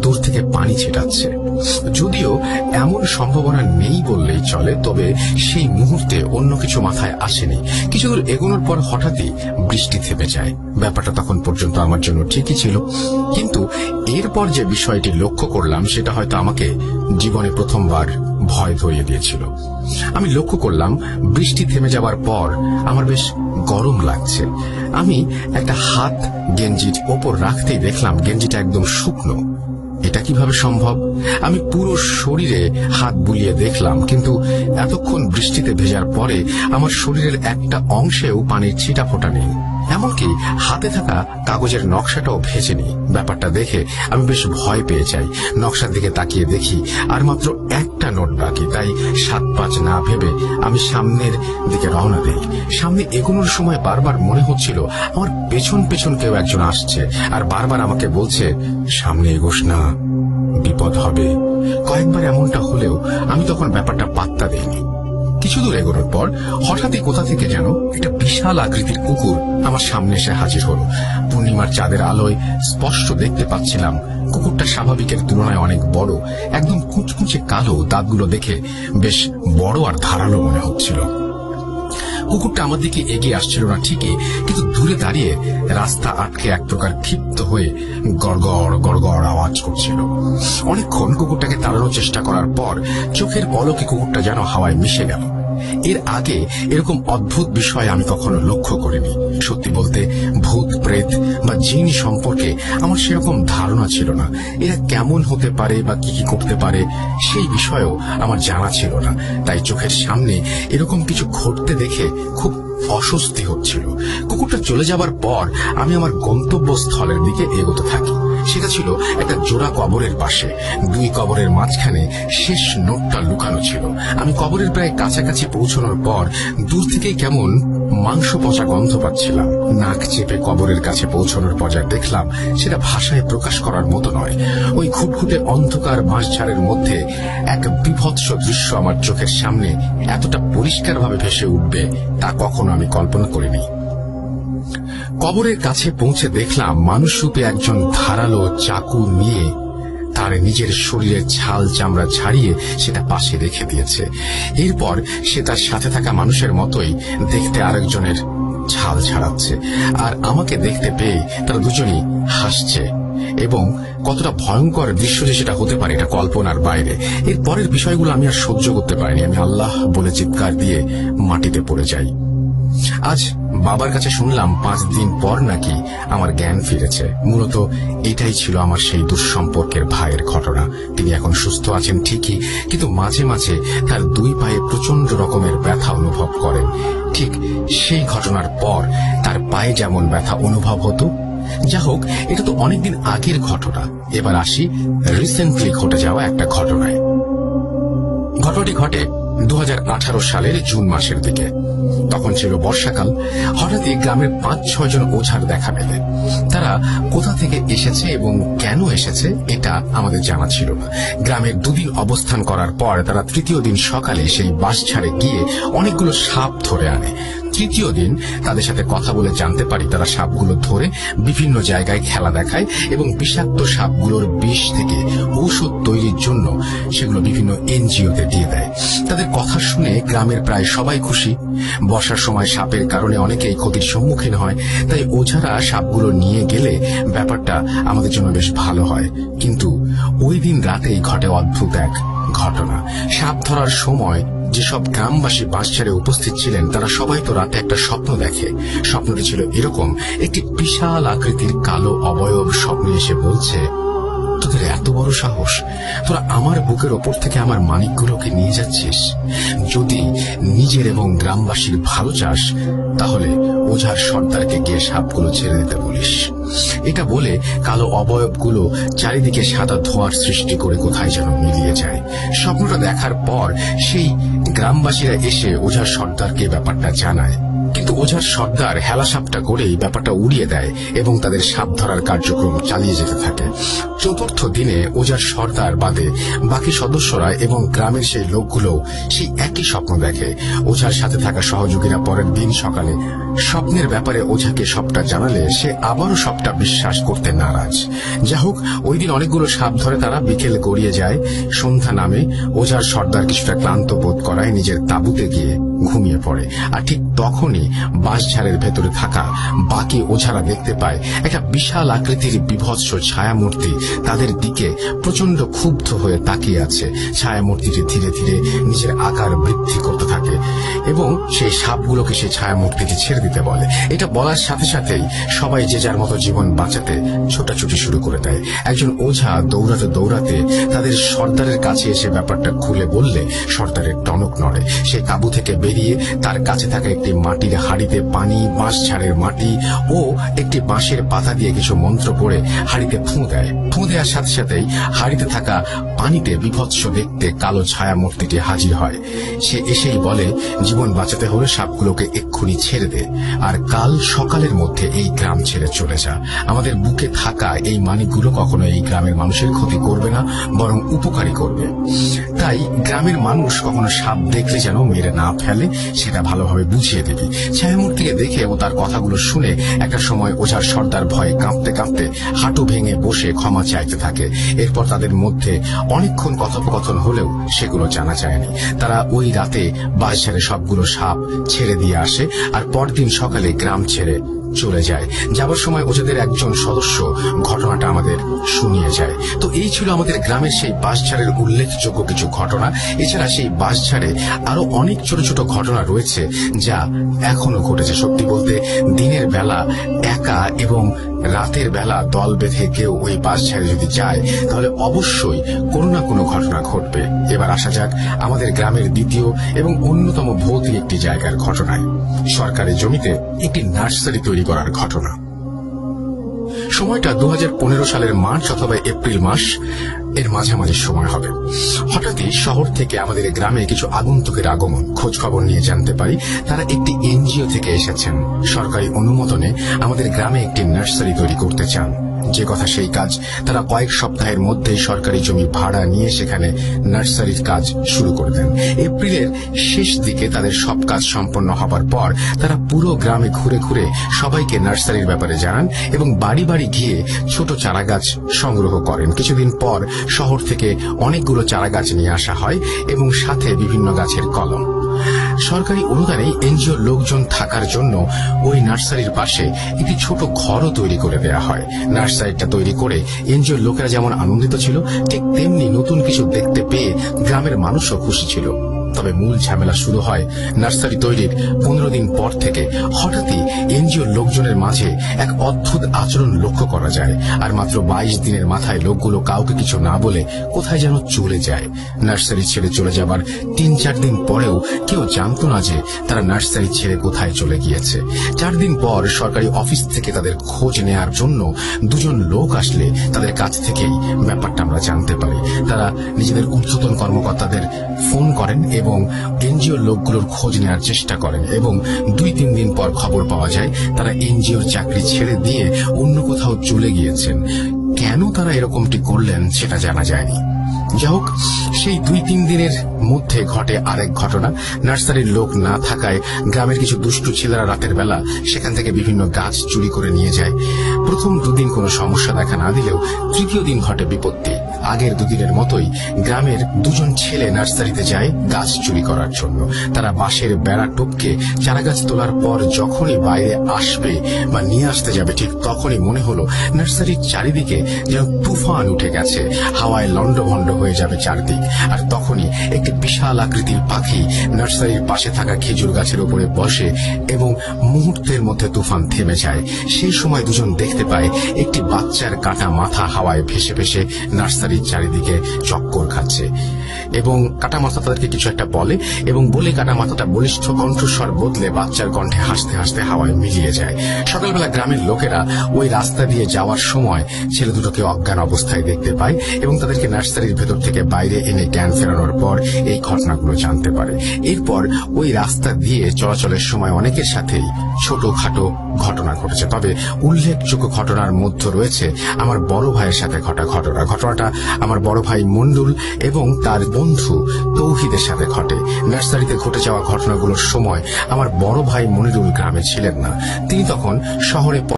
দূর থেকে পানি ছেটাচ্ছে। যদিও এমন সম্ভাবনা নেই বললেই চলে, তবে সেই মুহূর্তে অন্য কিছু মাথায় আসেনি। কিছু দূর এগোনোর পর হঠাৎই বৃষ্টি থেমে যায়। ব্যাপারটা তখন পর্যন্ত আমার জন্য ঠিকই ছিল, কিন্তু এরপর যে বিষয়টি লক্ষ্য করলাম সেটা হয়তো আমাকে জীবনে প্রথমবার ভয় ধরিয়ে দিয়েছিল। আমি লক্ষ্য করলাম বৃষ্টি থেমে যাওয়ার পর আমার বেশ গরম লাগছে। আমি একটা হাত গেঞ্জির ওপর রাখতেই দেখলাম গেঞ্জিটা একদম শুকনো। এটা কিভাবে সম্ভব? আমি পুরো শরীরে হাত বুলিয়ে দেখলাম, কিন্তু এতক্ষণ বৃষ্টিতে ভেজার পরে আমার শরীরের একটা অংশেও পানির ছিটা ফোটা নেই। এমনকি হাতে থাকা কাগজের নকশাটাও ভেজেনি। ব্যাপারটা দেখে আমি বেশ ভয় পেয়ে যাই। নকশার দিকে তাকিয়ে দেখি আর মাত্র একটা নোট বাকি। তাই 7-5 না ভেবে আমি সামনের দিকে রওনা দেই। সামনে এগোনোর সময় বারবার মনে হচ্ছিল আমার পেছন পেছন কেউ একজন আসছে আর বারবার আমাকে বলছে, সামনে এগোস না, বিপদ হবে। কয়েকবার এমনটা হলেও আমি তখন ব্যাপারটা পাত্তা দেইনি। কিছু দূর এগোনোর পর হঠাৎই কোথা থেকে যেন একটা বিশাল আকৃতির কুকুর আমার সামনে এসে হাজির হলো। পূর্ণিমার চাঁদের আলোয় স্পষ্ট দেখতে পাচ্ছিলাম কুকুরটা স্বাভাবিকের তুলনায় অনেক বড়। একদম কুচকুচে কালো, দাঁতগুলো দেখে বেশ বড় আর ধারালো মনে হচ্ছিল। কুকুরটা আমার দিকে এগিয়ে আসছিল না ঠিকই, কিন্তু দূরে দাঁড়িয়ে রাস্তা আটকে এক প্রকার ক্ষিপ্ত হয়ে গড়গড় গড়গড় আওয়াজ করছিল। অনেকক্ষণ কুকুরটাকে তাড়ানোর চেষ্টা করার পর চোখের পলকে কুকুরটা যেন হাওয়ায় মিশে গেল। এর আগে এরকম অদ্ভুত বিষয় আমি কখনো লক্ষ্য করিনি। সত্যি বলতে ভূত প্রেত বা জিন সম্পর্কে আমার সেরকম ধারণা ছিল না। এরা কেমন হতে পারে বা কি কি করতে পারে সেই বিষয়েও আমার জানা ছিল না। তাই চোখের সামনে এরকম কিছু ঘটতে দেখে খুব অস্বস্তি হচ্ছিল। কুকুরটা চলে যাবার পর আমি আমার গন্তব্যস্থলের দিকে এগোতে থাকি। সেটা ছিল একটা জোড়া কবরের পাশে। 2 কবরের মাঝখানে শেষ নোটটা লুকানো ছিল। আমি কবরের প্রায় কাছাকাছি পৌঁছানোর পর দূর থেকেই কেমন মাংস পচা গন্ধ পাচ্ছিলাম। নাক চেপে কবরের কাছে পৌঁছানোর পর যা দেখলাম সেটা ভাষায় প্রকাশ করার মতো নয়। ওই ঘুটঘুটে অন্ধকার বাঁশঝাড়ের মধ্যে এক বিভৎস দৃশ্য আমার চোখের সামনে এতটা পরিষ্কারভাবে ভেসে উঠবে তা কখনো আমি কল্পনা করিনি। কবরের কাছে পৌঁছে দেখলাম মানুষরূপী একজন ধারালো চাকু নিয়ে তার নিজের শরীরের ছাল চামড়া ছাড়িয়ে সেটা পাশে রেখে দিয়েছে। এরপর সে তার সাথে থাকা মানুষের মতোই দেখতে আরেকজনের ছাল ছাড়াচ্ছে, আর আমাকে দেখতে পেয়ে তারা দুজনই হাসছে। এবং কতটা ভয়ঙ্কর দৃশ্য যে সেটা হতে পারে এটা কল্পনার বাইরে। এর পরের বিষয়গুলো আমি আর সহ্য করতে পারিনি। আমি আল্লাহ বলে চিৎকার দিয়ে মাটিতে পড়ে যাই। আজ বাবার কাছে শুনলাম 5 দিন পর নাকি আমার জ্ঞান ফিরেছে। মূলত এটাই ছিল আমার সেই দুঃসম্পর্কের ভাইয়ের ঘটনা। তিনি এখন সুস্থ আছেন ঠিকই, কিন্তু মাঝে মাঝে তার 2 পায়ে প্রচন্ড রকমের ব্যথা অনুভব করেন। ঠিক সেই ঘটনার পর তার পায়ে যেমন ব্যথা অনুভব হতো। যা হোক, এটা তো অনেকদিন আগের ঘটনা। এবার আসি রিসেন্টলি ঘটে যাওয়া একটা ঘটনায়। ঘটনাটি ঘটে 2018 সালের জুন মাসের দিকে। তখন ছিল বর্ষাকাল। হঠাৎই গ্রামের 5-6 জন ওঝার দেখা মেলে। তারা কোথা থেকে এসেছে এবং কেন এসেছে এটা আমাদের জানা ছিল না। গ্রামের 2 দিন অবস্থান করার পর তারা 3য় দিন সকালে সেই বাঁশঝাড়ে গিয়ে অনেকগুলো সাপ ধরে আনে। 3য় দিন তাদের সাথে কথা বলে জানতে পারি তারা সাপগুলো ধরে বিভিন্ন জায়গায় খেলা দেখায় এবং বিষাক্ত সাপগুলোর বিষ থেকে ঔষধ তৈরির জন্য সেগুলো বিভিন্ন এনজিওতে দিয়ে দেয়। তাদের কথা শুনে গ্রামের প্রায় সবাই খুশি। বর্ষার সময় সাপের কারণে অনেকেই ক্ষতির সম্মুখীন হয়, তাই ওঝারা সাপগুলো নিয়ে গেলে ব্যাপারটা আমাদের জন্য বেশ ভালো হয়। কিন্তু ওই দিন রাতেই ঘটে অদ্ভুত এক ঘটনা। সাপ ধরার সময় যেসব গ্রামবাসী বাঁশঝাড়ে উপস্থিত ছিলেন তারা সবাই তো রাতে একটা স্বপ্ন দেখে। স্বপ্নটি ছিল এরকম: একটি বিশাল আকৃতির কালো অবয়ব স্বপ্নে এসে বলছে, তোদের এত বড় সাহস, তোরা আমার বুকের ওপর থেকে আমার মানিকগুলোকে নিয়ে যাচ্ছিস। যদি নিজের এবং গ্রামবাসীর ভালো চাস তাহলে ওঝার সর্দারকে গিয়ে সাপগুলো ছেড়ে দিতে বলিস। এটা বলে কালো অবয়বগুলো চারিদিকে সাদা ধোঁয়ার সৃষ্টি করে কোথায় যেন মিলিয়ে যায়। স্বপ্নটা দেখার পর সেই গ্রামবাসীরা এসে ওঝার সর্দারকে ব্যাপারটা জানায়, কিন্তু ওঝার সর্দার হেলা সাপটা করেই ব্যাপারটা উড়িয়ে দেয় এবং তাদের সাপ ধরার কার্যক্রম চালিয়ে যেতে থাকে। 4র্থ দিনে ওঝার সর্দার বাদে বাকি সদস্যরা এবং গ্রামের সেই লোকগুলো সেই একই স্বপ্ন দেখে। ওঝার সাথে থাকা সহযোগীরা পরের দিন সকালে স্বপ্নের ব্যাপারে ওঝাকে সবটা জানালে সে আবারও সবটা বিশ্বাস করতে নারাজ। যা হোক, ওই দিন অনেকগুলো সাপ ধরে তারা। বিকেল গড়িয়ে যায়, সন্ধ্যা নামে। ওঝার সর্দার কিছুটা ক্লান্ত বোধ করায় নিজের তাঁবুতে গিয়ে ঘুমিয়ে পড়ে। আর ঠিক তখনই বাঁশঝাড়ের ভেতরে থাকা বাকি ওঝারা দেখতে পায় একটা বিশাল আকৃতির বিভৎস ছায়ামূর্তি তাদের দিকে প্রচন্ড ক্ষুব্ধ হয়ে তাকিয়ে আছে। ছায়ামূর্তিটি ধীরে ধীরে নিজের আকার বৃদ্ধি করতে থাকে এবং সেই সাপগুলোকে সেই ছায়ামূর্তিটি ছেড়ে দিতে বলে। এটা বলার সাথে সাথেই সবাই যে যার মতো জীবন বাঁচাতে ছোটাছুটি শুরু করে দেয়। একজন ওঝা দৌড়াতে দৌড়াতে তাদের সর্দারের কাছে এসে ব্যাপারটা খুলে বললে সর্দারের টনক নড়ে। সে কাবু থেকে বেরিয়ে তার কাছে থাকা একটি মাটির হাঁড়িতে পানি, বাঁশঝাড়ের মাটি ও একটি বাঁশের পাতা দিয়ে কিছু মন্ত্র পড়ে হাঁড়িতে ফুঁ দেয়। ফুঁ দেওয়ার সাথে সাথেই হাঁড়িতে থাকা পানিতে বিভৎস দেখতে কালো ছায়ামূর্তিটি হাজির হয়। সে এসেই বলে, জীবন বাঁচাতে হলে সাপগুলোকে এক্ষুনি ছেড়ে দে, আর কাল সকালের মধ্যে এই গ্রাম ছেড়ে চলে যা। আমাদের বুকে থাকা এই মানিকগুলো কখনো এই গ্রামের মানুষের ক্ষতি করবে না, বরং উপকারী করবে। তাই গ্রামের মানুষ কখনো সাপ দেখলে যেন মেরে না ফেলে, সেটা ভালোভাবে বুঝিয়ে দিবি। ছায়ামূর্তিকে দেখে ও তার কথাগুলো শুনে একটা সময় ওঝার সর্দার ভয়ে কাঁপতে কাঁপতে হাঁটু ভেঙে বসে ক্ষমা চাইতে থাকে। এরপর তাদের মধ্যে অনেকক্ষণ কথোপকথন হলেও সেগুলো জানা যায়নি। তারা ওই রাতে বাঁশঝাড়ে সবগুলো সাপ ছেড়ে দিয়ে আসে আর পরদিন সকালে গ্রাম ছেড়ে চলে যায়। যাবার সময় ওঝাদের একজন সদস্য ঘটনাটা আমাদের শুনিয়ে যায়। তো এই ছিল আমাদের গ্রামের সেই বাঁশঝাড়ের উল্লেখযোগ্য কিছু ঘটনা। এছাড়া সেই বাঁশঝাড়ে আরো অনেক ছোট ছোট ঘটনা রয়েছে যা এখনো ঘটেছে। সত্যি বলতে দিনের বেলা একা এবং রাতের বেলা দল বেঁধে কেউ ওই বাঁশঝাড়ে যদি যায় তাহলে অবশ্যই কোনো না কোনো ঘটনা ঘটবে। এবার আসা যাক আমাদের গ্রামের দ্বিতীয় এবং অন্যতম ভৌতিক একটি জায়গার ঘটনায়, সরকারি জমিতে একটি নার্সারি তৈরি করার ঘটনা। সময়টা 2015 সালের মার্চ অথবা এপ্রিল মাস এর মাঝামাঝি সময় হবে। হঠাৎই শহর থেকে আমাদের গ্রামে কিছু আগন্তুকের আগমন। খোঁজ খবর নিয়ে জানতে পারি তারা একটি এনজিও থেকে এসেছেন। সরকারি অনুমোদনে আমাদের গ্রামে একটি নার্সারি তৈরি করতে চান। যে কথা সেই কাজ। তারা কয়েক সপ্তাহের মধ্যেই সরকারি জমি ভাড়া নিয়ে সেখানে নার্সারির কাজ শুরু করে দেন। এপ্রিলের শেষ দিকে তাদের সব কাজ সম্পন্ন হবার পর তারা পুরো গ্রামে ঘুরে ঘুরে সবাইকে নার্সারির ব্যাপারে জানান এবং বাড়ি বাড়ি গিয়ে ছোট চারাগাছ সংগ্রহ করেন। কিছুদিন পর শহর থেকে অনেকগুলো চারাগাছ নিয়ে আসা হয় এবং সাথে বিভিন্ন গাছের কলম। সরকারি অনুদানে এনজিওর লোকজন থাকার জন্য ওই নার্সারির পাশে একটি ছোট ঘরও তৈরি করে দেওয়া হয়। নার্সারিটা তৈরি করে এনজিওর লোকেরা যেমন আনন্দিত ছিল, ঠিক তেমনি নতুন কিছু দেখতে পেয়ে গ্রামের মানুষও খুশি ছিল। তবে মূল ঝামেলা শুরু হয় নার্সারি তৈরির 15 দিন পর থেকে। হঠাৎই এনজিওর লোকজনের মাঝে এক অদ্ভুত আচরণ লক্ষ্য করা যায়। আর মাত্র 22 দিনের মাথায় লোকগুলো কাউকে কিছু না বলে কোথায় যেন চলে যায়। নার্সারি ছেড়ে চলে যাবার 3-4 দিন পরেও কেউ জানতো না যে তারা নার্সারি ছেড়ে কোথায় চলে গিয়েছে। 4 দিন পর সরকারি অফিস থেকে তাদের খোঁজ নেয়ার জন্য 2 জন লোক আসলে তাদের কাছ থেকেই ব্যাপারটা আমরা জানতে পারি। তারা নিজেদের ঊর্ধ্বতন কর্মকর্তাদের ফোন করেন এবং এনজিওর লোকগুলোর খোঁজ নেওয়ার চেষ্টা করেন এবং 2-3 দিন পর খবর পাওয়া যায় তারা এনজিওর চাকরি ছেড়ে দিয়ে অন্য কোথাও চলে গিয়েছেন। কেন তারা এরকমটি করলেন সেটা জানা যায়নি। যা হোক, সেই 2-3 দিনের মধ্যে ঘটে আরেক ঘটনা। নার্সারির লোক না থাকায় গ্রামের কিছু দুষ্টু ছেলেরা রাতের বেলা সেখান থেকে বিভিন্ন গাছ চুরি করে নিয়ে যায়। প্রথম 2 দিন কোনো সমস্যা দেখা না দিলেও তৃতীয় দিন ঘটে বিপত্তি। আগের 2 দিনের মতোই গ্রামের 2 জন ছেলে নার্সারিতে যায় গাছ চুরি করার জন্য। তারা বাঁশের বেড়া টপকে চারাগাছ তোলার পর যখনই বাইরে আসবে বা নিয়ে আসতে যাবে ঠিক তখনই মনে হলো নার্সারির চারিদিকে যেন তুফান উঠে গেছে, হাওয়ায় লন্ডভন্ড হয়ে যাবে চারদিক। আর তখনই একটি বিশাল আকৃতির পাখি নার্সারির পাশে থাকা খেজুর গাছের উপরে বসে এবং মুহূর্তের মধ্যে তুফান থেমে যায়। সেই সময় 2 জন দেখতে পায় একটি বাচ্চার কাটা মাথা হাওয়ায় ভেসে ভেসে নার্সারির চারিদিকে চক্কর খাচ্ছে এবং কাটা মাথা তাদেরকে কিছু একটা বলে এবং বলে কাটা মাথাটা বলিষ্ঠ কণ্ঠস্বর বদলে বাচ্চার কণ্ঠে হাসতে হাসতে হাওয়ায় মিলিয়ে যায়। সকালবেলা গ্রামের লোকেরা ওই রাস্তা দিয়ে যাওয়ার সময় ছেলে দুটোকে অজ্ঞান অবস্থায় দেখতে পায় এবং তাদেরকে নার্সারি বাড়ির ভেতর থেকে বাইরে এনে জ্ঞান ফেরানোর পর এই ঘটনাগুলো জানতে পারে। এরপর ওই রাস্তা দিয়ে চলাচলের সময় অনেকের সাথেই ছোটখাটো ঘটনা ঘটেছে, তবে উল্লেখযোগ্য ঘটনার মধ্যে রয়েছে আমার বড় ভাইয়ের সাথে ঘটা ঘটনাটা আমার বড় ভাই মন্ডুল এবং তার বন্ধু তৌহিদের সাথে ঘটে। নার্সারিতে ঘটে যাওয়া ঘটনাগুলোর সময় আমার বড় ভাই মনিরুল গ্রামে ছিলেন না, তিনি তখন শহরে